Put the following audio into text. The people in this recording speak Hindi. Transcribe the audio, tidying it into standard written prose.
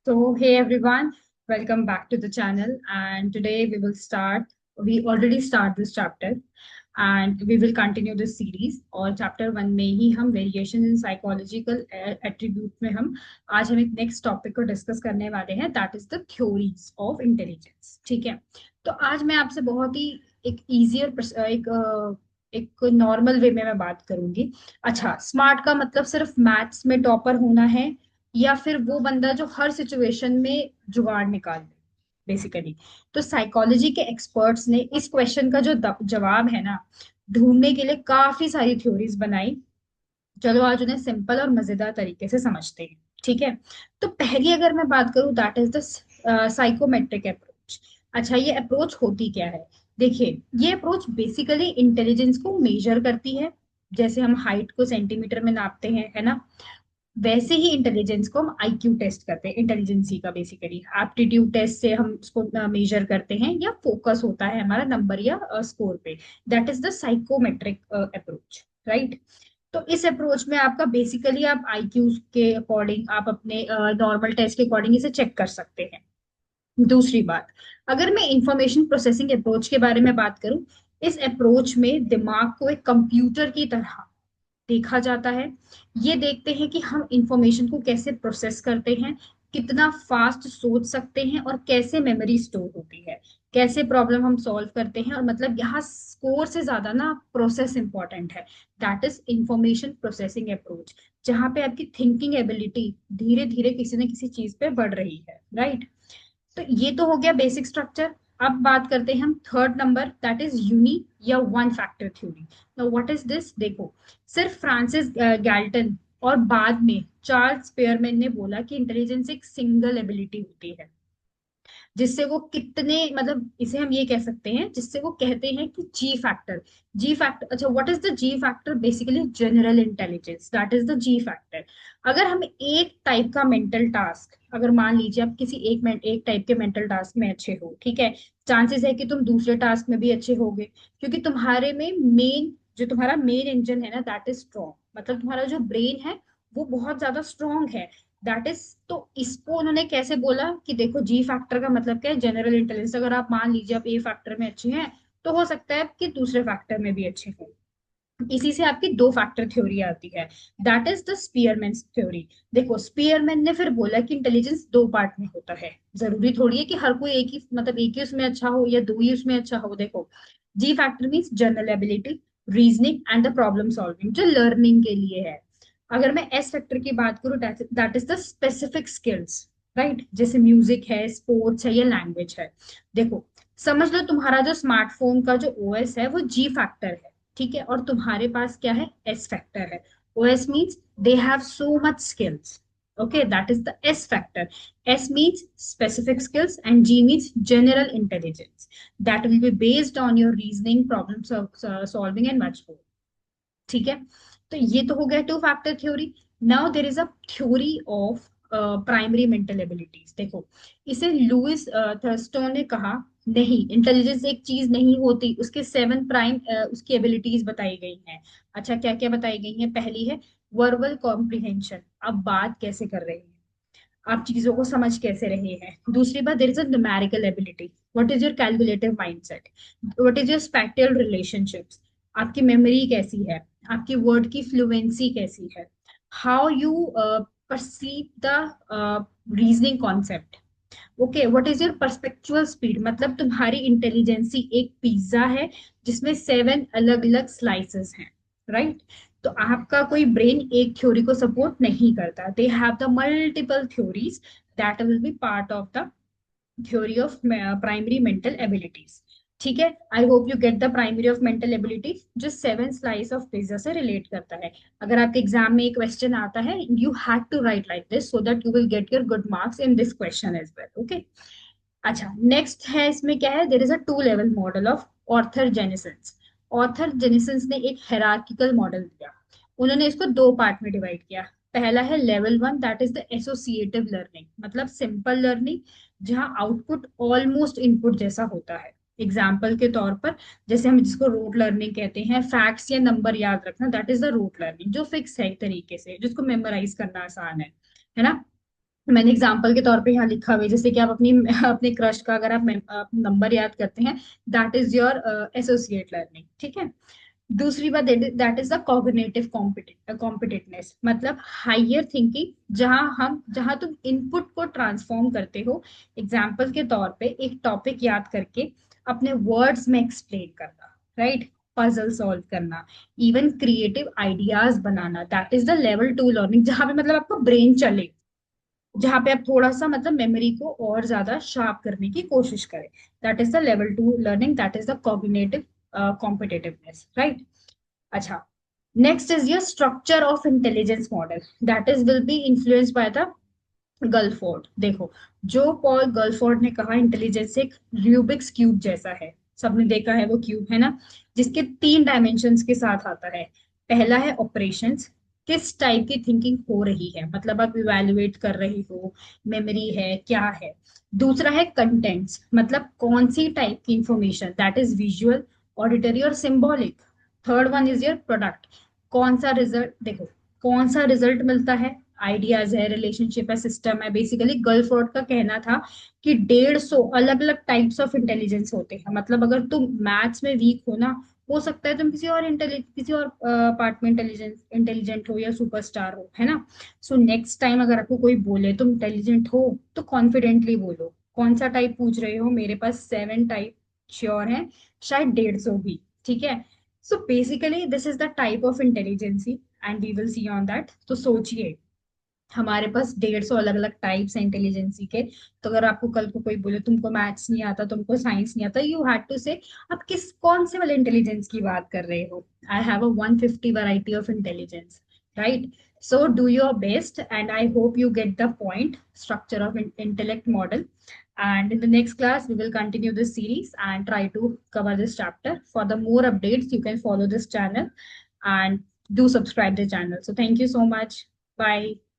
So, hey everyone, welcome back to the channel. And today we will start, we already start this chapter and we will continue this series. और chapter 1 में ही हम variation in psychological attribute में हम एक next topic को discuss करने वाले हैं, that is the theories of intelligence. ठीक है, तो आज मैं आपसे बहुत ही एक easier एक नॉर्मल वे में मैं बात करूंगी। अच्छा, स्मार्ट का मतलब सिर्फ मैथ्स में टॉपर होना है या फिर वो बंदा जो हर सिचुएशन में जुगाड़ निकाल ले बेसिकली। तो साइकोलॉजी के एक्सपर्ट्स ने इस क्वेश्चन का जो जवाब है ना, ढूंढने के लिए काफी सारी थ्योरीज बनाई। चलो आज उन्हें सिंपल और मजेदार तरीके से समझते हैं। ठीक है, तो पहली अगर मैं बात करूं that is the psychometric approach. अच्छा, ये अप्रोच होती क्या है? देखिए, ये अप्रोच बेसिकली इंटेलिजेंस को मेजर करती है। जैसे हम हाइट को सेंटीमीटर में नापते हैं, है ना, वैसे ही इंटेलिजेंस को हम आईक्यू टेस्ट करते हैं। इंटेलिजेंसी का बेसिकली एप्टीट्यूड टेस्ट से हम उसको मेजर करते हैं, या फोकस होता है हमारा नंबर या स्कोर पे। That is the psychometric approach, right. तो इस अप्रोच में आपका बेसिकली आप आईक्यू के अकॉर्डिंग आप अपने नॉर्मल टेस्ट के अकॉर्डिंग इसे चेक कर सकते हैं। दूसरी बात, अगर मैं इंफॉर्मेशन प्रोसेसिंग अप्रोच के बारे में बात करूं, इस अप्रोच में दिमाग को एक कंप्यूटर की तरह देखा जाता है। ये देखते हैं कि हम इंफॉर्मेशन को कैसे प्रोसेस करते हैं, कितना फास्ट सोच सकते हैं और कैसे मेमोरी स्टोर होती है, कैसे प्रॉब्लम हम सॉल्व करते हैं। और मतलब यहाँ स्कोर से ज्यादा ना प्रोसेस इंपॉर्टेंट है। That is information processing approach, जहाँ पे आपकी थिंकिंग एबिलिटी धीरे धीरे किसी न किसी चीज पे बढ़ रही है, राइट। तो ये तो हो गया बेसिक स्ट्रक्चर। अब बात करते हैं हम third number, that is uni या one factor theory. Now what is this? देखो, सिर्फ फ्रांसिस गैल्टन और बाद में चार्ल्स स्पेयरमैन ने बोला कि इंटेलिजेंस एक सिंगल एबिलिटी होती है, जिससे वो कितने मतलब इसे हम ये कह सकते हैं, जिससे वो कहते हैं कि जी फैक्टर। जी फैक्टर, अच्छा, what is the ji factor? Basically general intelligence, that is the ji factor. अगर हम एक टाइप का मेंटल टास्क, अगर मान लीजिए आप किसी एक टाइप के मेंटल टास्क में अच्छे हो, ठीक है, चांसेस है कि तुम दूसरे टास्क में भी अच्छे होगे, क्योंकि तुम्हारे में मेन जो तुम्हारा मेन इंजन है ना, दैट इज स्ट्रॉन्ग। मतलब तुम्हारा जो ब्रेन है वो बहुत ज्यादा स्ट्रॉन्ग है, दैट इज। तो इसको उन्होंने कैसे बोला कि देखो, जी फैक्टर का मतलब क्या है? General intelligence. अगर आप मान लीजिए आप ए फैक्टर में अच्छे हैं, तो हो सकता है कि दूसरे फैक्टर में भी अच्छे हो। इसी से आपकी दो फैक्टर थ्योरी आती है, that is the Spearman theory. देखो, स्पीयरमैन ने फिर बोला कि इंटेलिजेंस दो पार्ट में होता है। जरूरी थोड़ी है कि हर कोई एक ही मतलब एक ही उसमें अच्छा हो या दो ही उसमें अच्छा हो। देखो, जी factor means general ability, reasoning and the problem solving, जो लर्निंग के लिए है। अगर मैं एस फैक्टर की बात करूं, that is the specific skills, right, जैसे म्यूजिक है, स्पोर्ट्स है या लैंग्वेज है। देखो, समझ लो तुम्हारा जो स्मार्टफोन का जो ओएस है वो जी फैक्टर है, ठीक है, और तुम्हारे पास क्या है? एस फैक्टर है। OS means they have so much skills, okay, that is the S factor. S means specific skills and G means general intelligence, that will be based on your reasoning, problem solving and much more। ठीक है, तो ये तो हो गया two factor theory. Now there is a theory of primary mental abilities. देखो, इसे लुइस थर्स्टो ने कहा, नहीं, इंटेलिजेंस एक चीज नहीं होती, उसके सेवन प्राइम उसकी एबिलिटीज बताई गई हैं। अच्छा, क्या क्या बताई गई हैं? पहली है वर्बल कॉम्प्रिहेंशन, आप बात कैसे कर रहे हैं, आप चीजों को समझ कैसे रहे हैं। दूसरी बात, there is a numerical ability, what is your calculative mindset, what is your spatial relationships, आपकी मेमोरी कैसी है, आपकी वर्ड की फ्लुएंसी कैसी है, how you perceive the reasoning concept. Okay, what is your perceptual speed, मतलब तुम्हारी इंटेलिजेंसी एक पिज्जा है जिसमें सेवन अलग अलग स्लाइसेस हैं, राइट। तो आपका कोई ब्रेन एक थ्योरी को सपोर्ट नहीं करता, they have the multiple theories, that will be part of the theory of primary mental abilities. ठीक है, I hope you get the primary of mental ability, जो सेवन स्लाइस ऑफ पिज्जा से रिलेट करता है। अगर आपके एग्जाम में एक क्वेश्चन आता है, you have to write like this so that you will get your good marks in this question as well, okay. अच्छा, नेक्स्ट है, इसमें क्या है? There is a two level model of Arthur Jensen's. Arthur Jensen's ने एक हेरार्किकल मॉडल दिया। उन्होंने इसको दो पार्ट में डिवाइड किया। पहला है level one, that is the associative learning, मतलब सिंपल लर्निंग, जहां आउटपुट ऑलमोस्ट इनपुट जैसा होता है। एग्जाम्पल के तौर पर, जैसे हम जिसको रोट लर्निंग कहते हैं, फैक्ट्स या नंबर याद रखना, that is the rote learning, जो फिक्स है एक तरीके से, जिसको मेमोराइज करना आसान है ना। मैंने एग्जाम्पल के तौर पे यहाँ लिखा हुआ है, जैसे कि आप अपनी अपने क्रश का अगर आप नंबर याद करते हैं, that is your associate learning, ठीक है। दूसरी बात, दैट इज द कॉग्निटिव कॉम्पिटिटनेस, मतलब हायर थिंकिंग, जहां तुम इनपुट को ट्रांसफॉर्म करते हो। एग्जाम्पल के तौर पे एक टॉपिक याद करके अपने वर्ड्स में एक्सप्लेन करना, राइट, पजल सॉल्व करना, इवन क्रिएटिव आइडियाज बनाना, that is the level two learning, जहां पे मतलब आपका ब्रेन चले, जहां पे आप थोड़ा सा मतलब मेमोरी को और ज्यादा शार्प करने की कोशिश करें। That is the level two learning, that is the cognitive competitiveness, right. अच्छा, next is your structure of intelligence model, that is will be influenced by the Guilford. देखो, जो पॉल गलफोर्ड ने कहा इंटेलिजेंस एक रूबिक्स क्यूब जैसा है, सबने देखा है वो क्यूब, है ना, जिसके 3 डायमेंशंस के साथ आता है। पहला है ऑपरेशंस, किस टाइप की थिंकिंग हो रही है, मतलब आप इवेल्युएट कर रही हो, मेमोरी है क्या है। दूसरा है कंटेंट्स, मतलब कौन सी टाइप की information, that is visual, auditory और symbolic. Third one is your product, कौन सा रिजल्ट, देखो कौन सा रिजल्ट मिलता है, आइडियाज है, रिलेशनशिप है, सिस्टम है। बेसिकली गर्लफ्रॉड का कहना था कि 150 अलग अलग टाइप्स ऑफ इंटेलिजेंस होते हैं, मतलब अगर तुम मैथ्स में वीक हो ना, हो सकता है तुम किसी और पार्ट में इंटेलिजेंट हो या सुपरस्टार हो, है ना। सो नेक्स्ट टाइम अगर आपको कोई बोले तुम इंटेलिजेंट हो, तो कॉन्फिडेंटली बोलो कौन सा टाइप पूछ रहे हो, मेरे पास 7 टाइप श्योर है, शायद 150 भी, ठीक है। So basically this is the type of intelligence and we will see on that. तो सोचिए, हमारे पास 150 अलग अलग टाइप्स हैं इंटेलिजेंसी के। तो अगर आपको कल को कोई बोले तुमको मैथ्स नहीं आता, तुमको साइंस नहीं आता, यू हैड टू से आप किस कौन से वाले इंटेलिजेंस की बात कर रहे हो। I have a 150 variety of intelligence, right. So do your best and I hope you get the point, structure of intellect model. And in the next class we will continue this series and try to cover this chapter. For the more updates you can follow this channel and do subscribe the channel. So thank you so much. Bye.